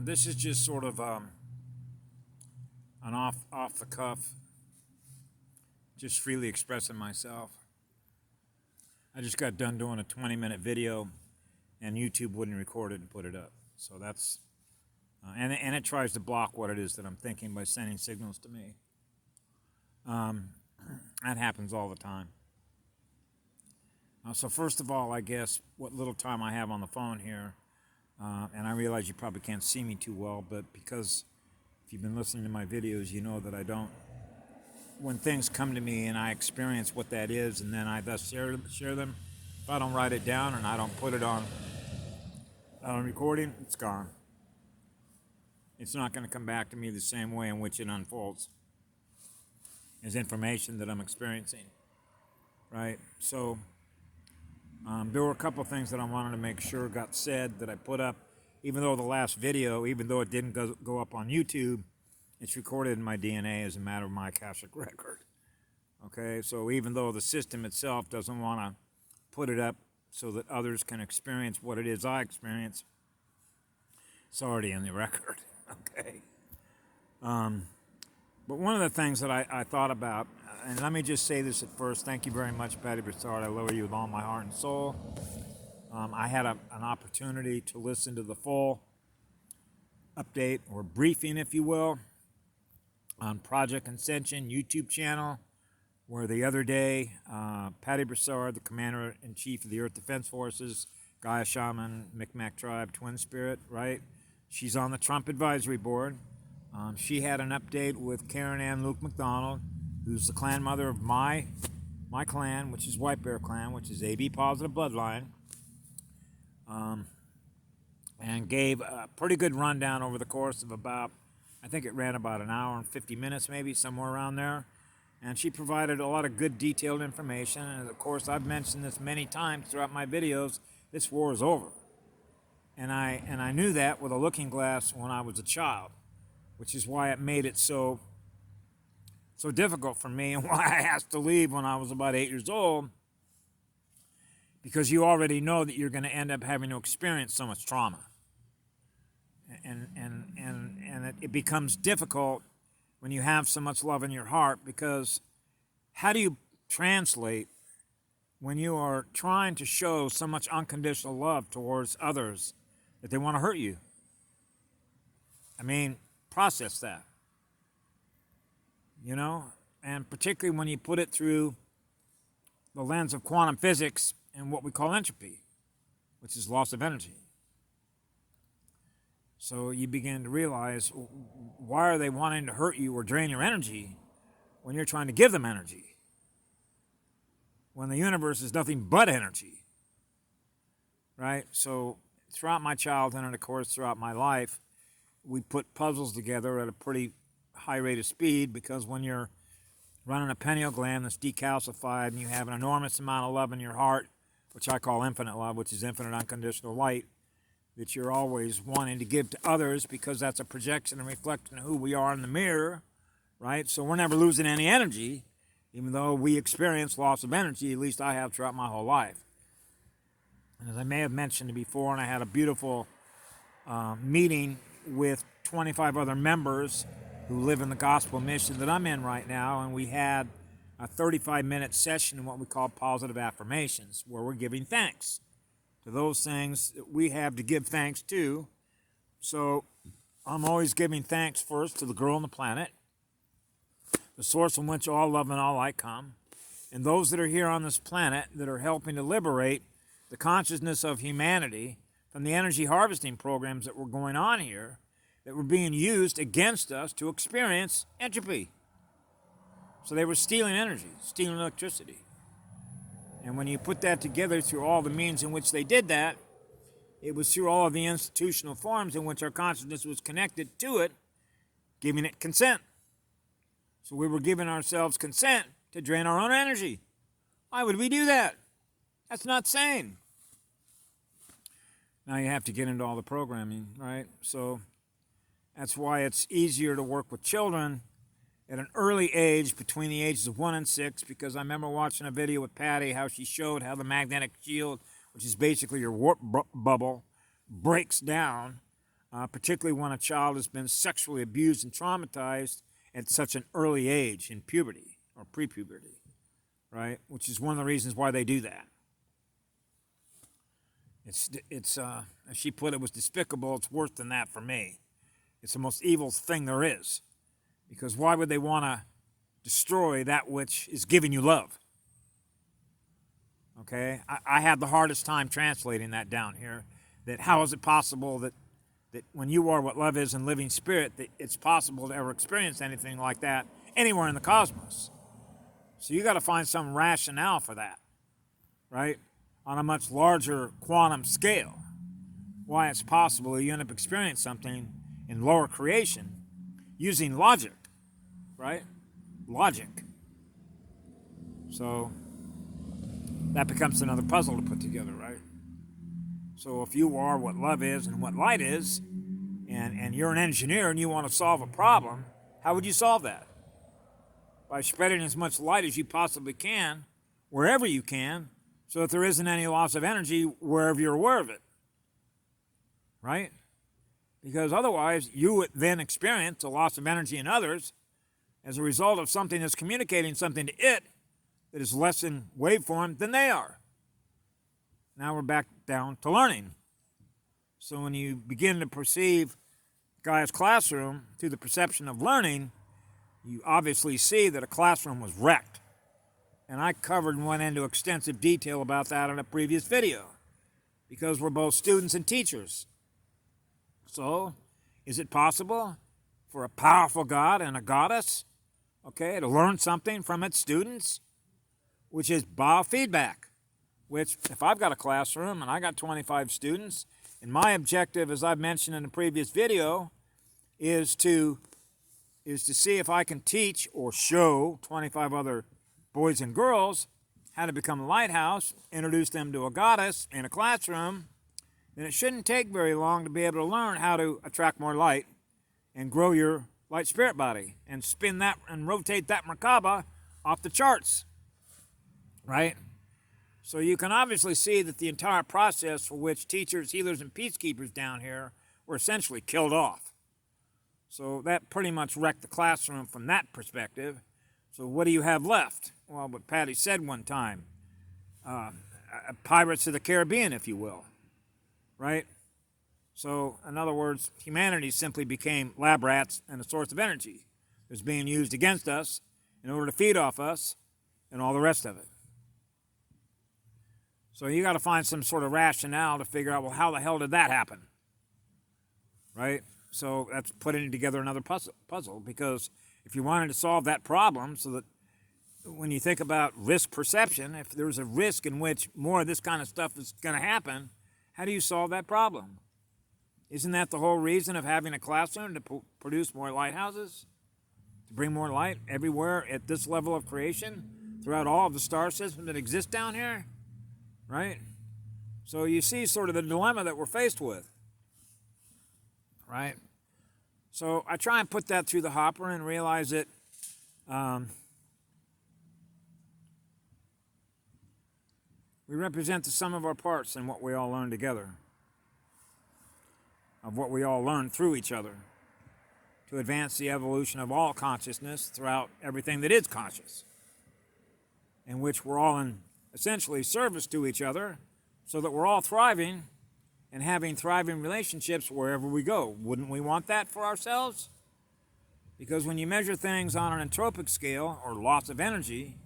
This is just sort of an off the cuff, just freely expressing myself. I just got done doing a 20-minute video, and YouTube wouldn't record it and put it up. So that's and it tries to block what it is that I'm thinking by sending signals to me. That happens all the time. So first of all, I guess what little time I have on the phone here, and I realize you probably can't see me too well, but because if you've been listening to my videos, you know that I don't, when things come to me and I experience what that is, and then I thus share them, if I don't write it down and I don't put it on recording, it's gone. It's not going to come back to me the same way in which it unfolds as information that I'm experiencing, right? So there were a couple of things that I wanted to make sure got said that I put up, even though the last video, even though it didn't go up on YouTube, it's recorded in my DNA as a matter of my Akashic record. Okay, so even though the system itself doesn't want to put it up so that others can experience what it is I experience, it's already in the record. Okay. But one of the things that I thought about, and let me just say this at first, thank you very much, Patty Broussard. I love you with all my heart and soul. I had an opportunity to listen to the full update or briefing, if you will, on Project Ascension YouTube channel, where the other day, Patty Broussard, the Commander-in-Chief of the Earth Defense Forces, Gaia Shaman, Micmac Tribe, Twin Spirit, right? She's on the Trump Advisory Board. She had an update with Karen Ann Luke McDonald, who's the clan mother of my clan, which is White Bear Clan, which is AB positive bloodline, and gave a pretty good rundown over the course of about, I think it ran about an hour and 50 minutes, maybe somewhere around there. And she provided a lot of good detailed information. And of course, I've mentioned this many times throughout my videos. This war is over, and I knew that with a looking glass when I was a child, which is why it made it so difficult for me and why I asked to leave when I was about 8 years old, because you already know that you're going to end up having to experience so much trauma. And it becomes difficult when you have so much love in your heart, because how do you translate when you are trying to show so much unconditional love towards others that they want to hurt you? I mean, process that. You know, and particularly when you put it through the lens of quantum physics and what we call entropy, which is loss of energy. So you begin to realize, why are they wanting to hurt you or drain your energy when you're trying to give them energy? When the universe is nothing but energy, right? So throughout my childhood and, of course, throughout my life, we put puzzles together at a pretty high rate of speed, because when you're running a pineal gland that's decalcified and you have an enormous amount of love in your heart, which I call infinite love, which is infinite unconditional light, that you're always wanting to give to others, because that's a projection and reflection of who we are in the mirror, right? So we're never losing any energy, even though we experience loss of energy, at least I have throughout my whole life. And as I may have mentioned before, and I had a beautiful meeting with 25 other members who live in the gospel mission that I'm in right now, and we had a 35-minute session in what we call positive affirmations, where we're giving thanks to those things that we have to give thanks to. So I'm always giving thanks first to the girl on the planet, the source from which all love and all light come, and those that are here on this planet that are helping to liberate the consciousness of humanity from the energy harvesting programs that were going on here, that were being used against us to experience entropy. So they were stealing energy, stealing electricity. And when you put that together through all the means in which they did that, it was through all of the institutional forms in which our consciousness was connected to it, giving it consent. So we were giving ourselves consent to drain our own energy. Why would we do that? That's not sane. Now you have to get into all the programming, right? So that's why it's easier to work with children at an early age, between the ages of 1 and 6, because I remember watching a video with Patty, how she showed how the magnetic shield, which is basically your warp bubble, breaks down particularly when a child has been sexually abused and traumatized at such an early age in puberty or pre-puberty, right? Which is one of the reasons why they do that. It's as she put it, was despicable. It's worse than that for me. It's the most evil thing there is, because why would they want to destroy that which is giving you love? Okay, I had the hardest time translating that down here. That how is it possible that when you are what love is in living spirit, that it's possible to ever experience anything like that anywhere in the cosmos? So you got to find some rationale for that, right? On a much larger quantum scale, why it's possible you end up experiencing something in lower creation using logic, right? Logic. So that becomes another puzzle to put together, right? So if you are what love is and what light is, and you're an engineer and you want to solve a problem, how would you solve that? By spreading as much light as you possibly can, wherever you can, so that there isn't any loss of energy wherever you're aware of it, right? Because otherwise, you would then experience a loss of energy in others as a result of something that's communicating something to it that is less in waveform than they are. Now we're back down to learning. So when you begin to perceive Gaia's classroom through the perception of learning, you obviously see that a classroom was wrecked. And I covered and went into extensive detail about that in a previous video, because we're both students and teachers. So, is it possible for a powerful God and a goddess, okay, to learn something from its students, which is biofeedback? Which, if I've got a classroom and I got 25 students, and my objective, as I've mentioned in a previous video, is to see if I can teach or show 25 other boys and girls how to become a lighthouse, introduce them to a goddess in a classroom, then it shouldn't take very long to be able to learn how to attract more light and grow your light spirit body and spin that and rotate that Merkaba off the charts, right? So you can obviously see that the entire process for which teachers, healers, and peacekeepers down here were essentially killed off. So that pretty much wrecked the classroom from that perspective. So what do you have left? Well, what Patty said one time, Pirates of the Caribbean, if you will, right? So, in other words, humanity simply became lab rats and a source of energy. It was being used against us in order to feed off us and all the rest of it. So you got to find some sort of rationale to figure out, well, how the hell did that happen? Right? So that's putting together another puzzle, because if you wanted to solve that problem so that when you think about risk perception, if there's a risk in which more of this kind of stuff is going to happen, how do you solve that problem? Isn't that the whole reason of having a classroom, to produce more lighthouses? To bring more light everywhere at this level of creation throughout all of the star system that exists down here? Right? So you see sort of the dilemma that we're faced with. Right? So I try and put that through the hopper and realize that we represent the sum of our parts in what we all learn together, of what we all learn through each other, to advance the evolution of all consciousness throughout everything that is conscious, in which we're all in essentially service to each other, so that we're all thriving and having thriving relationships wherever we go. Wouldn't we want that for ourselves? Because when you measure things on an entropic scale, or loss of energy,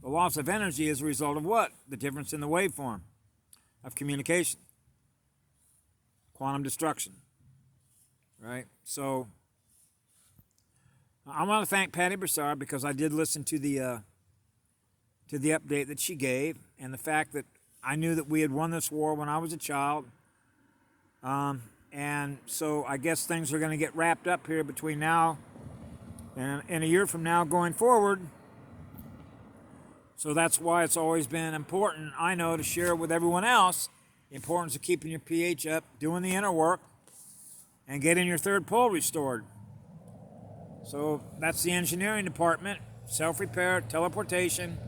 the loss of energy is a result of what? The difference in the waveform of communication. Quantum destruction. Right? So, I want to thank Patty Broussard, because I did listen to the update that she gave, and the fact that I knew that we had won this war when I was a child. And so I guess things are going to get wrapped up here between now and a year from now going forward. So that's why it's always been important, I know, to share with everyone else the importance of keeping your pH up, doing the inner work, and getting your third pole restored. So that's the engineering department, self-repair, teleportation.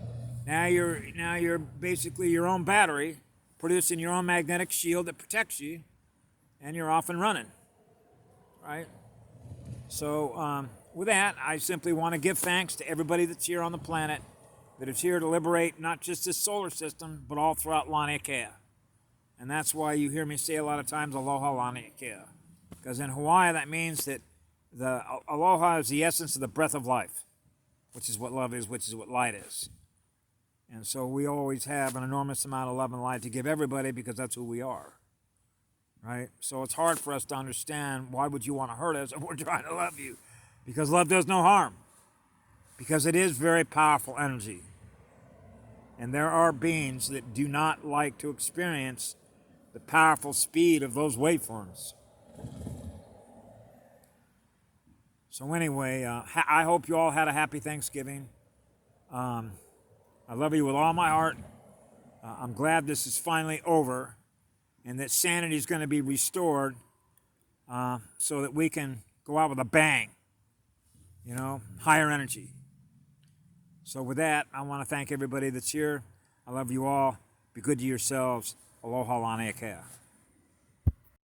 Now you're basically your own battery, producing your own magnetic shield that protects you, and you're off and running. right? So with that, I simply want to give thanks to everybody that's here on the planet, that is here to liberate not just this solar system, but all throughout Laniakea. And that's why you hear me say a lot of times, Aloha Laniakea. Because in Hawaii, that means that the aloha is the essence of the breath of life, which is what love is, which is what light is. And so we always have an enormous amount of love and light to give everybody because that's who we are, right? So it's hard for us to understand why would you want to hurt us if we're trying to love you, because love does no harm, because it is very powerful energy. And there are beings that do not like to experience the powerful speed of those waveforms. So anyway, I hope you all had a happy Thanksgiving. I love you with all my heart. I'm glad this is finally over and that sanity is going to be restored so that we can go out with a bang, higher energy. So with that, I want to thank everybody that's here. I love you all. Be good to yourselves. Aloha Laniakea.